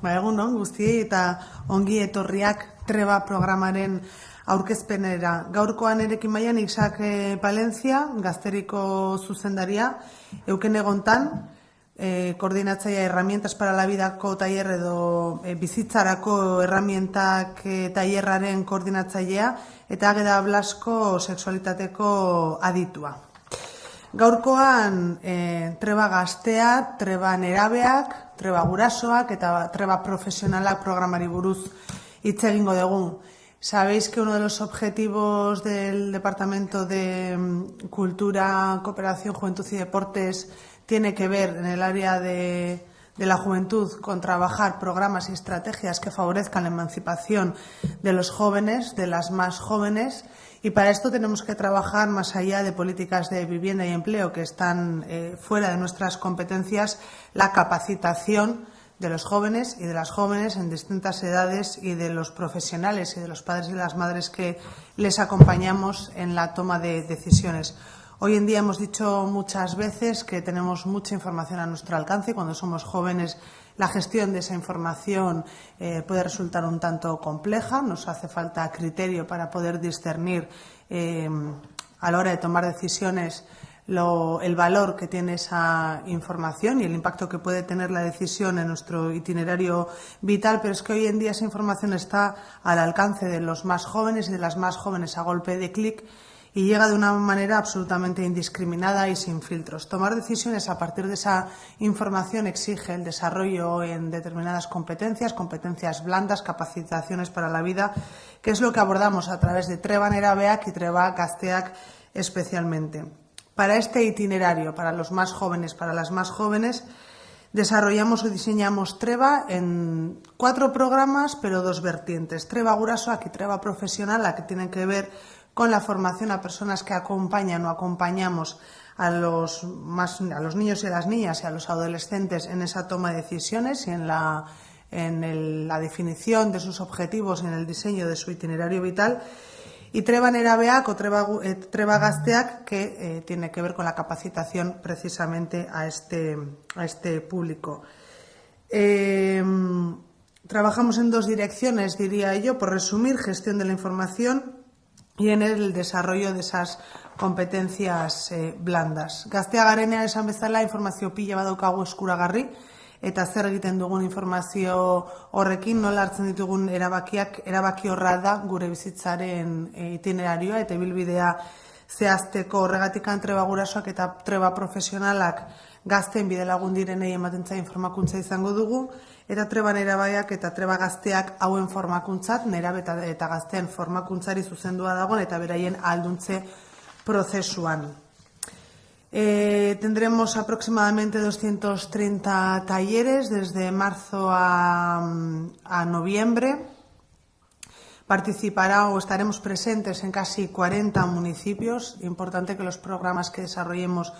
Egunon guztiei eta ongi etorriak Treba programaren aurkezpenera. Gaurkoan erekin mailan Isak Palencia, Gazteriko zuzendaria, Euken Egontan, koordinatzailea Herramientas para la Vidako tailer edo bizitzarako herramientak tailerraren koordinatzailea, eta Ageda Blasko sexualitateko aditua. Gaurkoan treba gaztea, treba nerabeak, treba gurasoak eta treba profesionalak programari buruz hitz egingo dugu. Sabéis que uno de los objetivos del Departamento de Cultura, Cooperación, Juventud y Deportes tiene que ver en el área de la juventud con trabajar programas y estrategias que favorezcan la emancipación de los jóvenes, de las más jóvenes. Y para esto tenemos que trabajar más allá de políticas de vivienda y empleo que están fuera de nuestras competencias, la capacitación de los jóvenes y de las jóvenes en distintas edades y de los profesionales y de los padres y las madres que les acompañamos en la toma de decisiones. Hoy en día hemos dicho muchas veces que tenemos mucha información a nuestro alcance y cuando somos jóvenes la gestión de esa información puede resultar un tanto compleja. Nos hace falta criterio para poder discernir a la hora de tomar decisiones el valor que tiene esa información y el impacto que puede tener la decisión en nuestro itinerario vital, pero es que hoy en día esa información está al alcance de los más jóvenes y de las más jóvenes a golpe de clic y llega de una manera absolutamente indiscriminada y sin filtros. Tomar decisiones a partir de esa información exige el desarrollo en determinadas competencias, competencias blandas, capacitaciones para la vida, que es lo que abordamos a través de Treba Nerabeak y Treba Gazteak especialmente. Para este itinerario, para los más jóvenes, para las más jóvenes, desarrollamos o diseñamos Treba en 4 programas, pero 2 vertientes. Treba gurasoak y Treba profesional, la que tienen que ver con la formación a personas que acompañan o acompañamos a los niños y a las niñas y a los adolescentes en esa toma de decisiones y en la definición de sus objetivos y en el diseño de su itinerario vital. Y Treba Nerabeak o Treba Gazteak, que tiene que ver con la capacitación precisamente a este público. Trabajamos en 2 direcciones, diría yo, por resumir, gestión de la información y en el desarrollo de esas competencias blandas. Gaztea garenean esan bezala informazio pila badaukagu eskuragarri eta zer egiten dugun informazio horrekin, nola hartzen ditugun erabakiak, erabaki horra da gure bizitzaren itinerarioa eta ibilbidea zehazteko. Horregatik Treba gurasoak eta Treba profesionalak gazteen bidelagun direnei ematen zaien formakuntza izango dugu, eta Treba nerabeak eta Treba gazteak hauen formakuntzat, nerabe eta gazteen formakuntzari zuzendua dagoen eta beraien ahalduntze prozesuan. Tendremos aproximadamente 230 talleres desde marzo a noviembre. Participará o estaremos presentes en casi 40 municipios. Importante que los programas que desarrollemos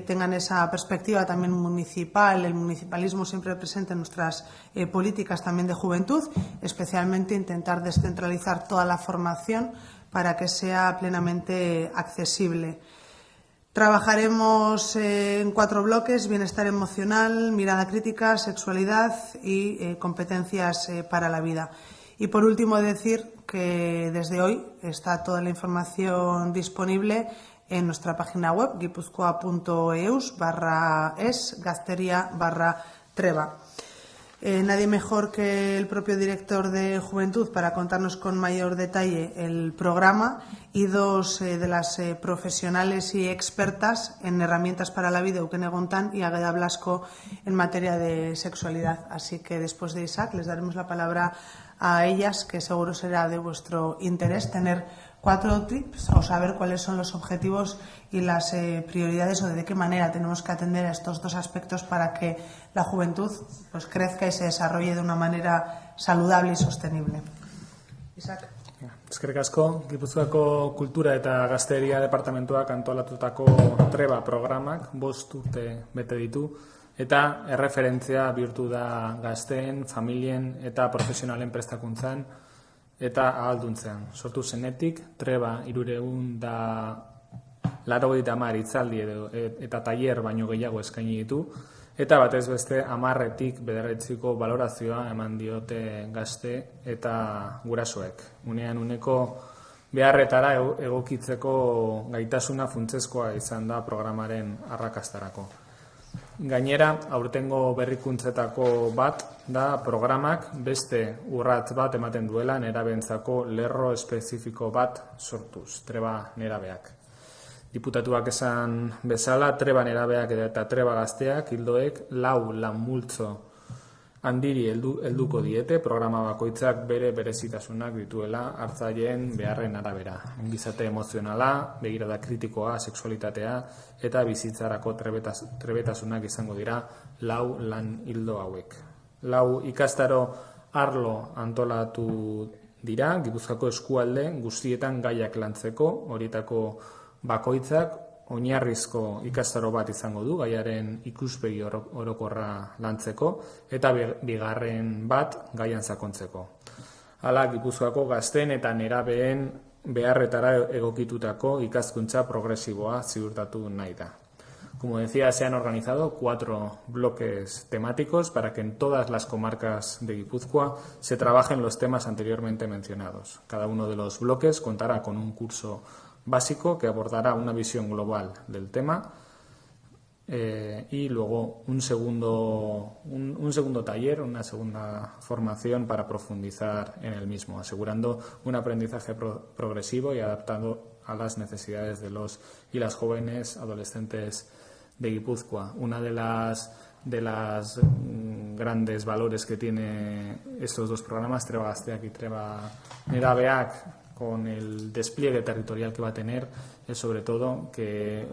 tengan esa perspectiva también municipal, el municipalismo siempre presente en nuestras políticas también de juventud, especialmente intentar descentralizar toda la formación para que sea plenamente accesible. Trabajaremos en 4 bloques: bienestar emocional, mirada crítica, sexualidad y competencias para la vida. Y por último decir que desde hoy está toda la información disponible en nuestra página web gipuzkoa.eus/gazteria/treba. Nadie mejor que el propio director de Juventud para contarnos con mayor detalle el programa y 2 de las profesionales y expertas en herramientas para la vida, Euken Egontan y Ageda Blasko, en materia de sexualidad. Así que después de Isaac les daremos la palabra a ellas, que seguro será de vuestro interés tener 4 tips o saber cuáles son los objetivos y las prioridades o de qué manera tenemos que atender a estos 2 aspectos para que la juventud pues crezca y se desarrolle de una manera saludable y sostenible. Isaac. Eskerrik asko, Gipuzkoako Kultura eta Gazteria Departamentuak antolatutako Treba programak 5 urte bete ditu eta erreferentzia bihurtu da gazteen, familien eta profesionalen prestakuntzan eta ahalduntzean. Sortu zenetik, Treba 380 hitzaldi eta tailer baino gehiago eskaini ditu, eta batez beste 10-tik 9 balorazioa eman diote gazte eta gurasoek. Unean uneko beharretara egokitzeko gaitasuna funtsezkoa izan da programaren arrakastarako. Gainera, aurtengo berrikuntzetako bat da programak beste urrats bat ematen duela nerabentzako lerro espezifiko bat sortuz, treba nerabeak. Diputatuak esan bezala, treba nerabeak eta treba gazteak ildoek 4 lanmultzo handiri helduko diete, programa bakoitzak bere berezitasunak dituela hartzaileen beharren arabera. Ongizate emozionala, begirada kritikoa, sexualitatea eta bizitzarako trebetasunak izango dira 4 lan ildo hauek. 4 ikastaro arlo antolatu dira, Gipuzkoako eskualde guztietan gaiak lantzeko, horietako bakoitzak oinarrizko ikastaro bat izango du, gaiaren ikuspegi orokorra lantzeko, eta bigarren bat gaian sakontzeko. Hala, Gipuzkoako gazteen eta nerabeen beharretara egokitutako ikaskuntza progresiboa ziurtatu nahi da. Como decía, se han organizado 4 bloques temáticos para que en todas las comarcas de Guipúzcoa se trabajen los temas anteriormente mencionados. Cada uno de los bloques contará con un curso básico que abordará una visión global del tema y luego un segundo taller, una segunda formación para profundizar en el mismo, asegurando un aprendizaje progresivo y adaptado a las necesidades de los y las jóvenes adolescentes de Guipúzcoa. Una de las grandes valores que tiene estos 2 programas, Treba Gazteak y Treba Nerabeak, con el despliegue territorial que va a tener, es sobre todo que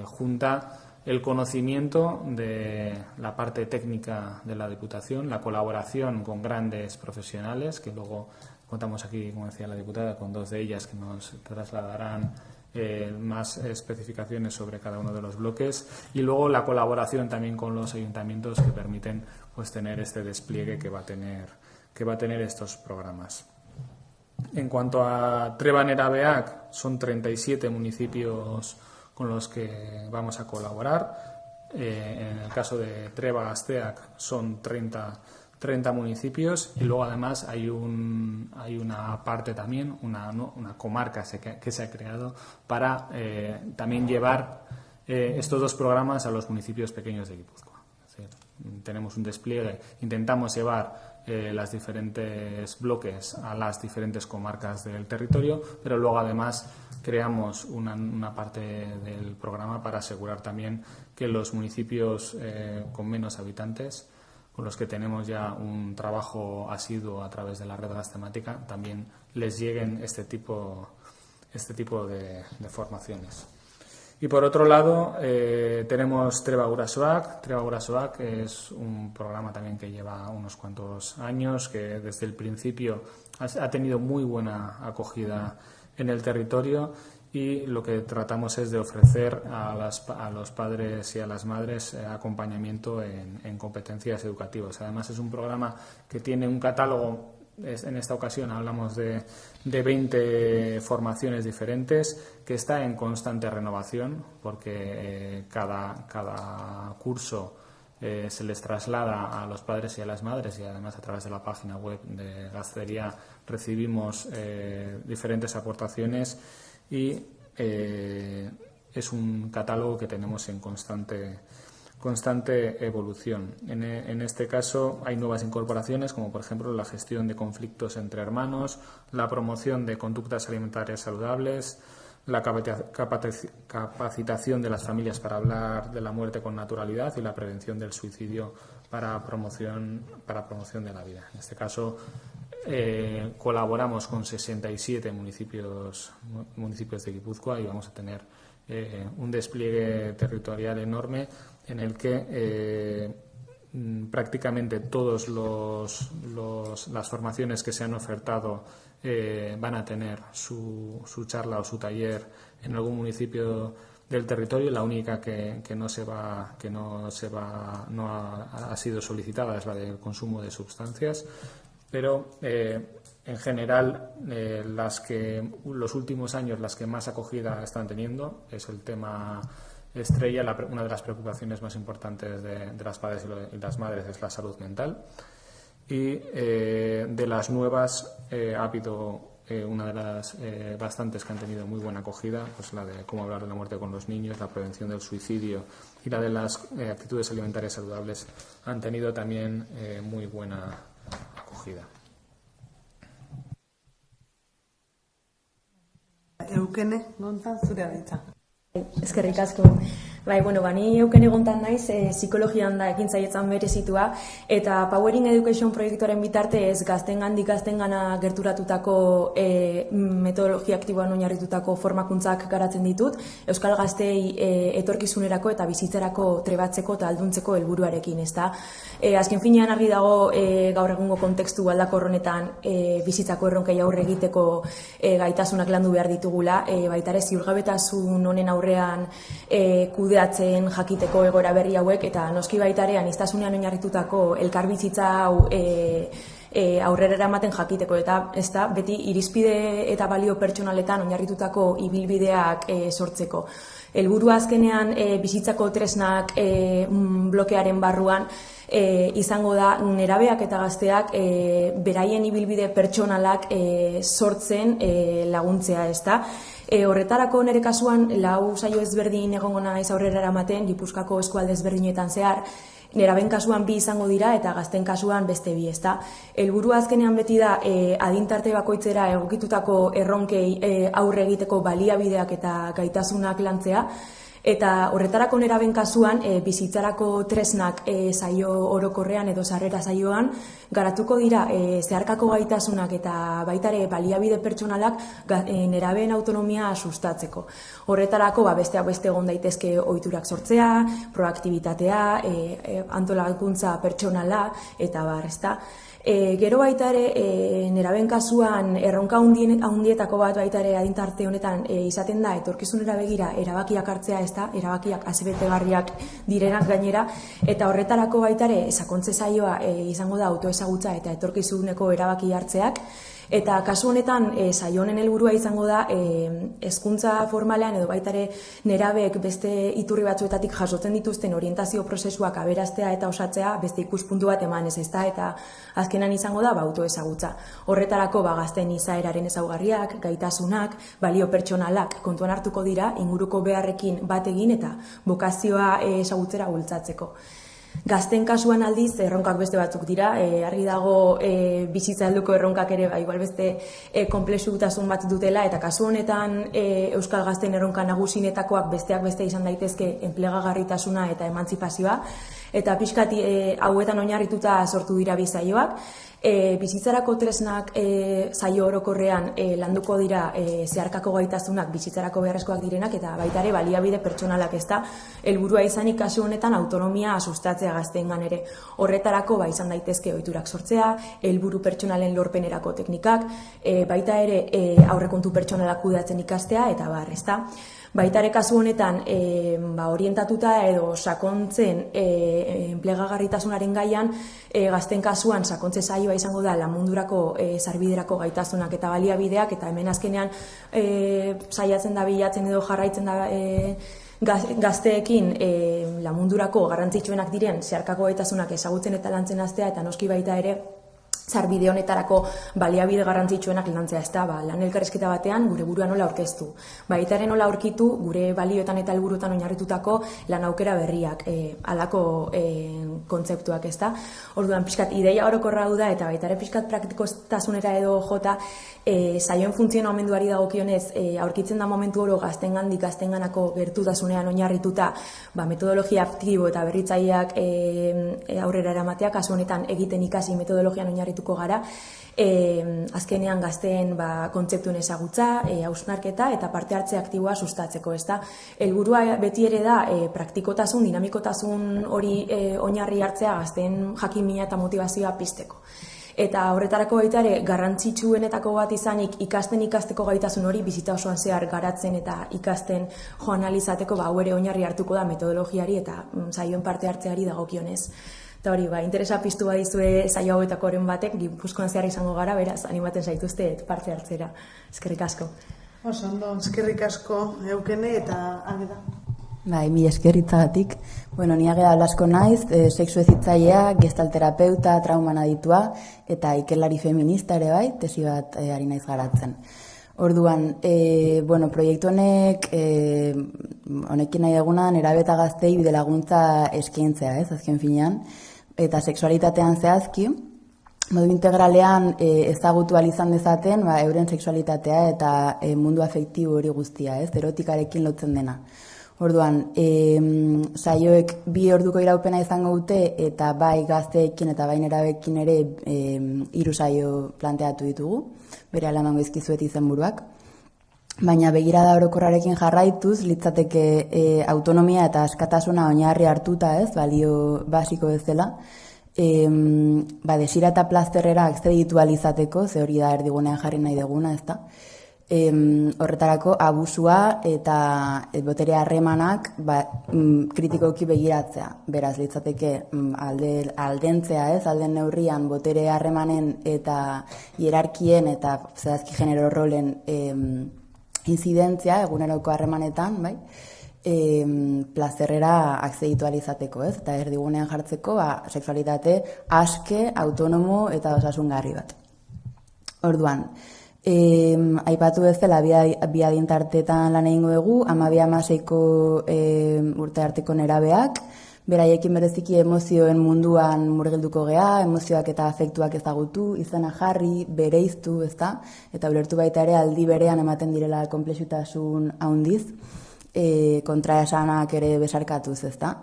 junta el conocimiento de la parte técnica de la Diputación, la colaboración con grandes profesionales, que luego contamos aquí, como decía la diputada, con 2 de ellas que nos trasladarán más especificaciones sobre cada uno de los bloques, y luego la colaboración también con los ayuntamientos que permiten pues tener este despliegue que va a tener estos programas. En cuanto a Treba Nerabeak, son 37 municipios con los que vamos a colaborar. En el caso de Treba Gazteak son 30 municipios, y luego además hay una parte también, una comarca que se ha creado para también llevar estos 2 programas a los municipios pequeños de Guipúzcoa. Es decir, tenemos un despliegue, intentamos llevar los diferentes bloques a las diferentes comarcas del territorio, pero luego además creamos una parte del programa para asegurar también que los municipios con menos habitantes, con los que tenemos ya un trabajo asiduo a través de la red Gaztemática, también les lleguen este tipo de formaciones. Y por otro lado tenemos Treba Gurasoak. Treba Gurasoak es un programa también que lleva unos cuantos años, que desde el principio ha tenido muy buena acogida en el territorio, y lo que tratamos es de ofrecer a los padres y a las madres acompañamiento en competencias educativas. Además es un programa que tiene un catálogo. En esta ocasión hablamos de 20 formaciones diferentes, que está en constante renovación, porque cada curso se les traslada a los padres y a las madres, y además a través de la página web de Gaztería recibimos diferentes aportaciones, y es un catálogo que tenemos en constante evolución. En este caso hay nuevas incorporaciones, como por ejemplo la gestión de conflictos entre hermanos, la promoción de conductas alimentarias saludables, la capacitación de las familias para hablar de la muerte con naturalidad, y la prevención del suicidio para promoción de la vida. En este caso colaboramos con 67 municipios de Guipúzcoa, y vamos a tener un despliegue territorial enorme, en el que prácticamente todas las formaciones que se han ofertado van a tener su charla o su taller en algún municipio del territorio. La única que no ha sido solicitada es la del consumo de sustancias, pero en general los últimos años las que más acogida están teniendo es el tema estrella, una de las preocupaciones más importantes de las padres y las madres es la salud mental. Y de las nuevas ha habido una de las bastantes que han tenido muy buena acogida, pues la de cómo hablar de la muerte con los niños, la prevención del suicidio y la de las actitudes alimentarias saludables han tenido también muy buena acogida. Eukene, Gonzan, zurea da hitza. Eskerrik asko. Ni Eukene Gontan naiz, psikologian da ekintzailetzan berezitua, eta Powering Education proiektuaren bitartez gaztengandik gaztengana gerturatutako metodologia aktiboan oinarritutako formakuntzak garatzen ditut, euskal gaztei etorkizunerako eta bizitzarako trebatzeko eta alduntzeko helburuarekin, ezta. Azken finean argi dago gaur egungo kontekstu aldakor honetan bizitzako erronkei aurre egiteko gaitasunak landu behar ditugula, baita ere ziurgabetasun honen aurrean kudeatzen jakiteko egoera berri hauek, eta noski baita ere aniztasunean oinarritutako elkarbizitza hau aurrera eramaten jakiteko, eta ez da, beti irizpide eta balio pertsonaletan oinarritutako ibilbideak sortzeko. Helburua azkenean bizitzako tresnak blokearen barruan izango da nerabeak eta gazteak beraien ibilbide pertsonalak sortzen laguntzea, ez da. Horretarako nire kasuan, lau saio ezberdin egongo naiz aurrera eramaten, Gipuzkoako eskualde ezberdinetan zehar, neraben kasuan 2 izango dira eta gazten kasuan beste 2, ezta. Helburua azkenean beti da adintarte bakoitzera egokitutako erronkei aurre egiteko baliabideak eta gaitasunak lantzea, eta horretarako neraben kasuan bizitzarako tresnak saio orokorrean edo sarrera saioan garatuko dira zeharkako gaitasunak eta baita ere baliabide pertsonalak nerabeen autonomia sustatzeko. Horretarako besteak beste egon daitezke ohiturak sortzea, proaktibitatea, antolakuntza pertsonala eta bar, ezta. Gero baita ere, neraben kasuan erronka handietako bat baita ere adintarte honetan izaten da etorkizunera begira erabakiak hartzea, ez da, erabakiak asebetegarriak direnak gainera, eta horretarako baita ere sakontze saioa izango da autoezagutza eta etorkizuneko erabaki hartzeak. Eta kasu honetan, saio honen helburua izango da hezkuntza formalean edo baita ere nerabeek beste iturri batzuetatik jasotzen dituzten orientazio prozesuak aberastea eta osatzea beste ikuspuntu bat emanez, ezta, eta azkenan izango da autoezagutza. Horretarako gazteen izaeraren ezaugarriak, gaitasunak, balio pertsonalak kontuan hartuko dira inguruko beharrekin bat egin eta bokazioa ezagutzera bultzatzeko. Gazten kasuan aldiz, erronkak beste batzuk dira, argi dago bizitza helduko erronkak ere igual beste konplexutasun bat dutela, eta kasu honetan euskal gazten erronka nagusinetakoak besteak beste izan daitezke enplegagarritasuna eta emantzipazioa, eta pixkat hauetan oinarrituta sortu dira 2 saioak. Bizitzarako tresnak saio orokorrean landuko dira zeharkako gaitasunak bizitzarako beharrezkoak direnak eta baita ere baliabide pertsonalak, ez da, helburua izanik kasu honetan autonomia sustatzea gazteengan ere. Horretarako izan daitezke ohiturak sortzea, helburu pertsonalen lorpenerako teknikak, baita ere aurrekontu pertsonalak kudeatzen ikastea eta bar, ez da. Baita ere kasu honetan orientatuta edo sakontzen enplegagarritasunaren gaian, gazten kasuan sakontze saioa izango da lan mundurako sarbiderako gaitasunak eta baliabideak, eta hemen azkenean saiatzen da bilatzen edo jarraitzen da gazteekin lan mundurako garrantzitsuenak diren zeharkako gaitasunak ezagutzen eta lantzen hastea, eta noski baita ere sarbide honetarako baliabide garrantzitsuenak lantzea, ez da, lan elkarrizketa batean gure burua nola aurkeztu. Baita ere nola aurkitu gure balioetan eta helburuetan oinarritutako lan aukera berriak, halako kontzeptuak, ez da. Orduan, pixkat ideia orokorra hau da, eta baita ere pixkat praktikotasunera edo jota, saioen funtzionamenduari dagokionez aurkitzen da momentu oro gaztengandik gaztenganako gertutasunean oinarrituta metodologia aktibo eta berritzaileak aurrera eramatea, kasu honetan egiten ikasi metodologian oinarrituko gara, azkenean gazteen kontzeptuen ezagutza, hausnarketa eta parte hartze aktiboa sustatzeko, ez da. Helburua beti ere da praktikotasun, dinamikotasun hori oinarri hartzea gazteen jakimina eta motivazioa pizteko. Eta horretarako baita ere garrantzitsuenetako bat izanik ikasteko gaitasun hori bizitza osoan zehar garatzen eta ikasten joan alizateko hau ere oinarri hartuko da metodologiari eta saioen parte hartzeari dagokionez. Eta hori, interesa piztu badizue saio hauetakoren batek, Gipuzkoan zehar izango gara, beraz, animaten zaituzte parte hartzera. Eskerrik asko. Oso ondo, eskerrik asko Eukene eta Ageda. Bai, mi esker hitzagatik. Bueno, ni Ageda Blasco naiz, sexu hezitzailea, gestalterapeuta, trauman aditua eta ikerlari feminista ere bai, tesi bat ari naiz garatzen. Orduan, proiektu honekin nahi duguna nerabe eta gaztei bide laguntza eskaintzea, azken finean, eta sexualitatean zehazki, modu integralean ezagutu ahal izan dezaten, euren sexualitatea eta mundu afektibo hori guztia, erotikarekin lotzen dena. Orduan, saioek 2 orduko iraupena izango dute eta bai gazteekin eta bai nerabeekin ere 3 saio planteatu ditugu, berehala emango dizkizuet izenburuak. Baina begirada orokorrarekin jarraituz, litzateke autonomia eta askatasuna oinarri hartuta, balio basiko bezala, desira eta plazterrera akzeditu ahal izateko, ze hori da erdigunean jarri nahi duguna, ezta? Horretarako abusua eta botere harremanak kritikoki begiratzea. Beraz, litzateke aldentzea, alden neurrian botere harremanen eta hierarkien eta zehazki genero rolen inzidentzia eguneroko harremanetan, bai? Plazerrera akzeditu ahal izateko, eta erdigunean jartzeko sexualitate aske, autonomo eta osasungarri bat. Orduan, aipatu bezala bi adintartetan lan egingo dugu, 12-16 urte arteko nerabeak, beraiekin bereziki emozioen munduan murgilduko gea, emozioak eta afektuak ezagutu, izena jarri, bereiztu, ezta? Eta ulertu baita ere aldi berean ematen direla konplexutasun handiz, kontraesanak ere besarkatuz, ezta?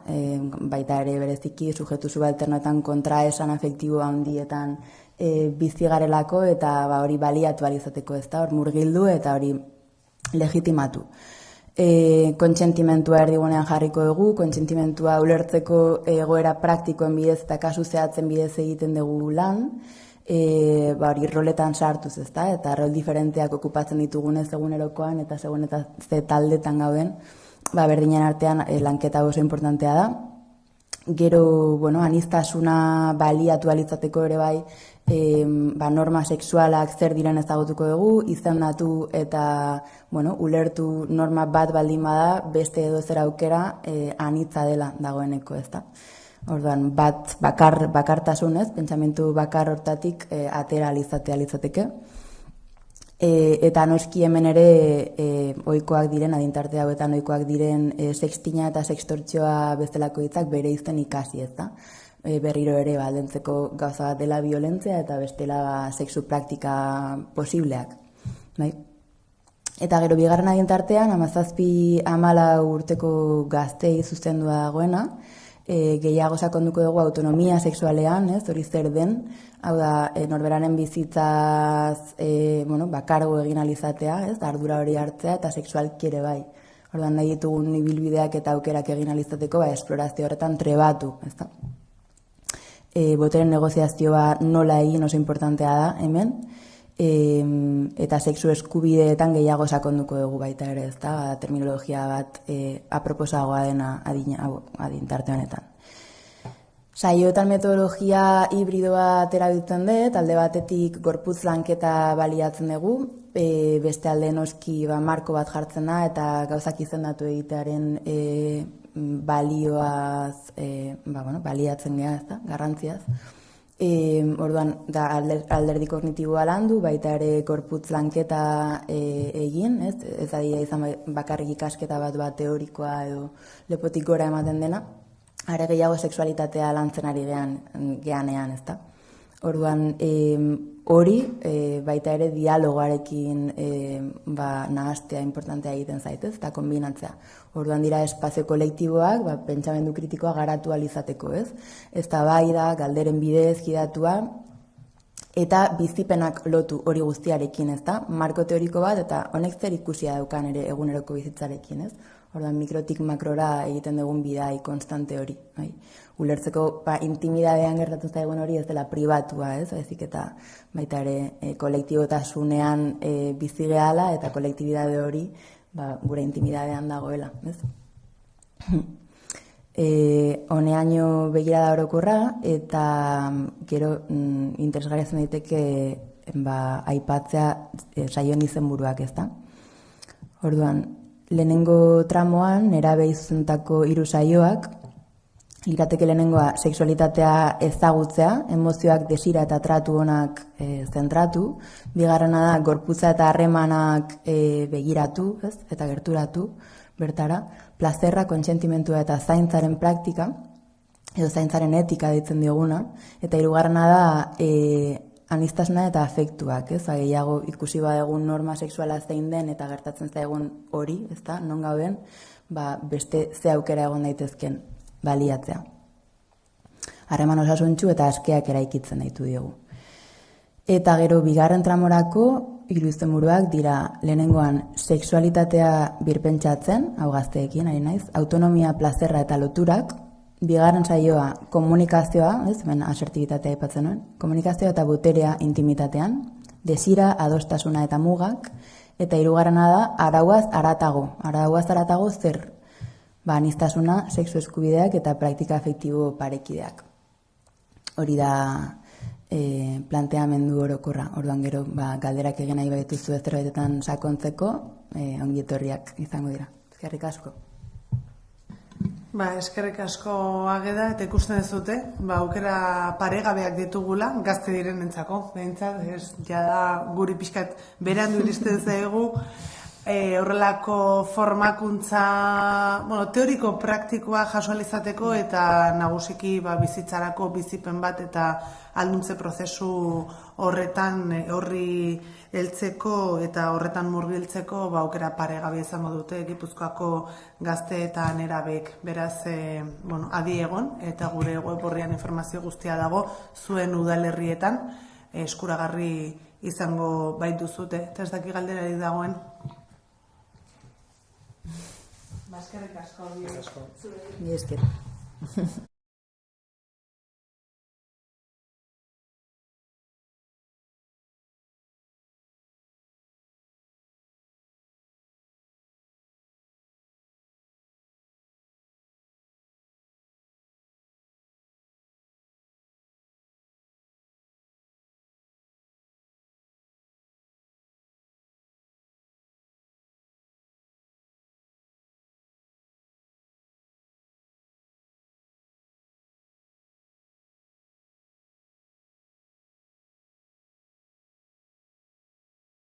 Baita ere bereziki sujetu subalternoetan kontraesan afektibo handietan bizi garelako eta hori baliatu ahal izateko, ezta? Hor murgildu eta hori legitimatu. Kontsentimentua erdigunean jarriko dugu, kontsentimentua ulertzeko egoera praktikoen bidez eta kasu zehatzen bidez egiten dugu lan, hori roletan sartuz, ezta? Eta rol diferenteak okupatzen ditugunez egunerokoan eta segun eta ze taldetan gauden, berdinen artean lanketa oso importantea da. Gero, aniztasuna baliatu alitzateko ere bai, norma sexualak zer diren ezagutuko dugu, izendatu eta ulertu norma bat baldin bada, beste edo zer aukera anitza dela dagoeneko, ezta. Orduan, bat bakartasunez, pentsamentu bakar hortatik atera alitzateke. Eta noski hemen ere ohikoak diren, adintarte hauetan ohikoak diren sextina eta sextortzioa bestelako hitzak bere izten ikasi, ezta? Berriro ere aldentzeko gauza bat dela violentzia eta bestela sexu praktika posibleak. Bai? Eta gero bigarren adintartean, 17-14 urteko gaztei zuzendua dagoena, gehiago sakonduko dugu autonomia sexualean, hori zer den, hau da, norberaren bizitzaz bakargo egin alizatea, ardura hori hartzea eta sexualki ere bai. Orduan nahi ditugun ibilbideak eta aukerak egin alizateko, esplorazio horretan trebatu, ezta? Boteren negoziazioa nola egin oso importantea da hemen, eta sexu eskubideetan gehiago sakonduko dugu baita ere, ezta? Terminologia bat aproposagoa dena adintarte honetan. Saioetan metodologia hibridoa erabiltzen dut, alde batetik gorputz lanketa baliatzen dugu, beste alde noski marko bat jartzen da eta gauzak izendatu egitearen balioaz, baliatzen geha, ezta, garrantziaz. Orduan, da alderdi kognitiboa landu, baita ere gorputz lanketa egin, ez da izan bakarrik ikasketa bat teorikoa edo lepotik gora ematen dena, are gehiago sexualitatea lantzen ari geanean, ezta? Orduan, hori baita ere dialogoarekin nahastea importantea egiten zaitez, eta kombinatzea. Orduan dira espazio kolektiboak, pentsamendu kritikoa garatu alizateko, ez? Eztabaida, galderen bidez, gidatua, eta bizipenak lotu hori guztiarekin, ezta? Marko teoriko bat, eta honek zer ikusia daukan ere eguneroko bizitzarekin, ez? Orduan, mikrotik makrora egiten dugun bidai konstante hori. Ulertzeko intimidadean gertatu zaigun hori ez dela pribatua, ez? Ezik eta baita ere kolektibotasunean bizi gehala eta kolektibidade hori gure intimidadean dagoela, ez? Honeaino begirada orokorra eta gero interesgarria zen daiteke aipatzea saioen izenburuak, ezta? Orduan, lehenengo tramoan, nerabei zuzentako 3 saioak, lirateke lehenengoa sexualitatea ezagutzea, emozioak, desira eta tratu onak zentratu, bigarrena da gorputza eta harremanak begiratu, eta gerturatu bertara, plazerra, kontsentimentua eta zaintzaren praktika, edo zaintzaren etika ditzen dioguna, eta hirugarrena da aniztasuna eta afektuak, gehiago ikusi badegun norma sexuala zein den eta gertatzen zaigun hori, non gauden, beste ze aukera egon daitezken baliatzea. Harreman osasuntsu eta askeak eraikitzen ditu diogu. Eta gero bigarren tramorako irudizenburuak dira lehenengoan sexualitatea birpentsatzen, hau gazteekin ari naiz, autonomia, plazerra eta loturak, bigarren saioa komunikazioa, hemen asertibitatea aipatzen nuen, komunikazioa eta boterea intimitatean, desira, adostasuna eta mugak, eta hirugarrena da arauaz haratago zer? Aniztasuna, sexu eskubideak eta praktika afektibo parekideak. Hori da planteamendu orokorra. Orduan gero galderak egin nahi baituzu zerbaitetan sakontzeko, ongi etorriak izango dira. Eskerrik asko. Eskerrik asko Ageda, eta ikusten duzute, aukera paregabeak ditugula, gazte direnentzako, behintzat, jada guri pixkat berandu iristen zaigu, horrelako formakuntza teoriko praktikoa jasoalizateko eta nagusiki bizitzarako bizipen bat eta alduntze prozesu horri heltzeko eta horretan murgiltzeko aukera paregabe izango dute Gipuzkoako gazte eta nerabek. Beraz, adi egon eta gure web orrian informazio guztia dago zuen udalerrietan eskuragarri izango baituzute. Eta ez daki galderari dagoen. Eskerrik asko. Ni esker.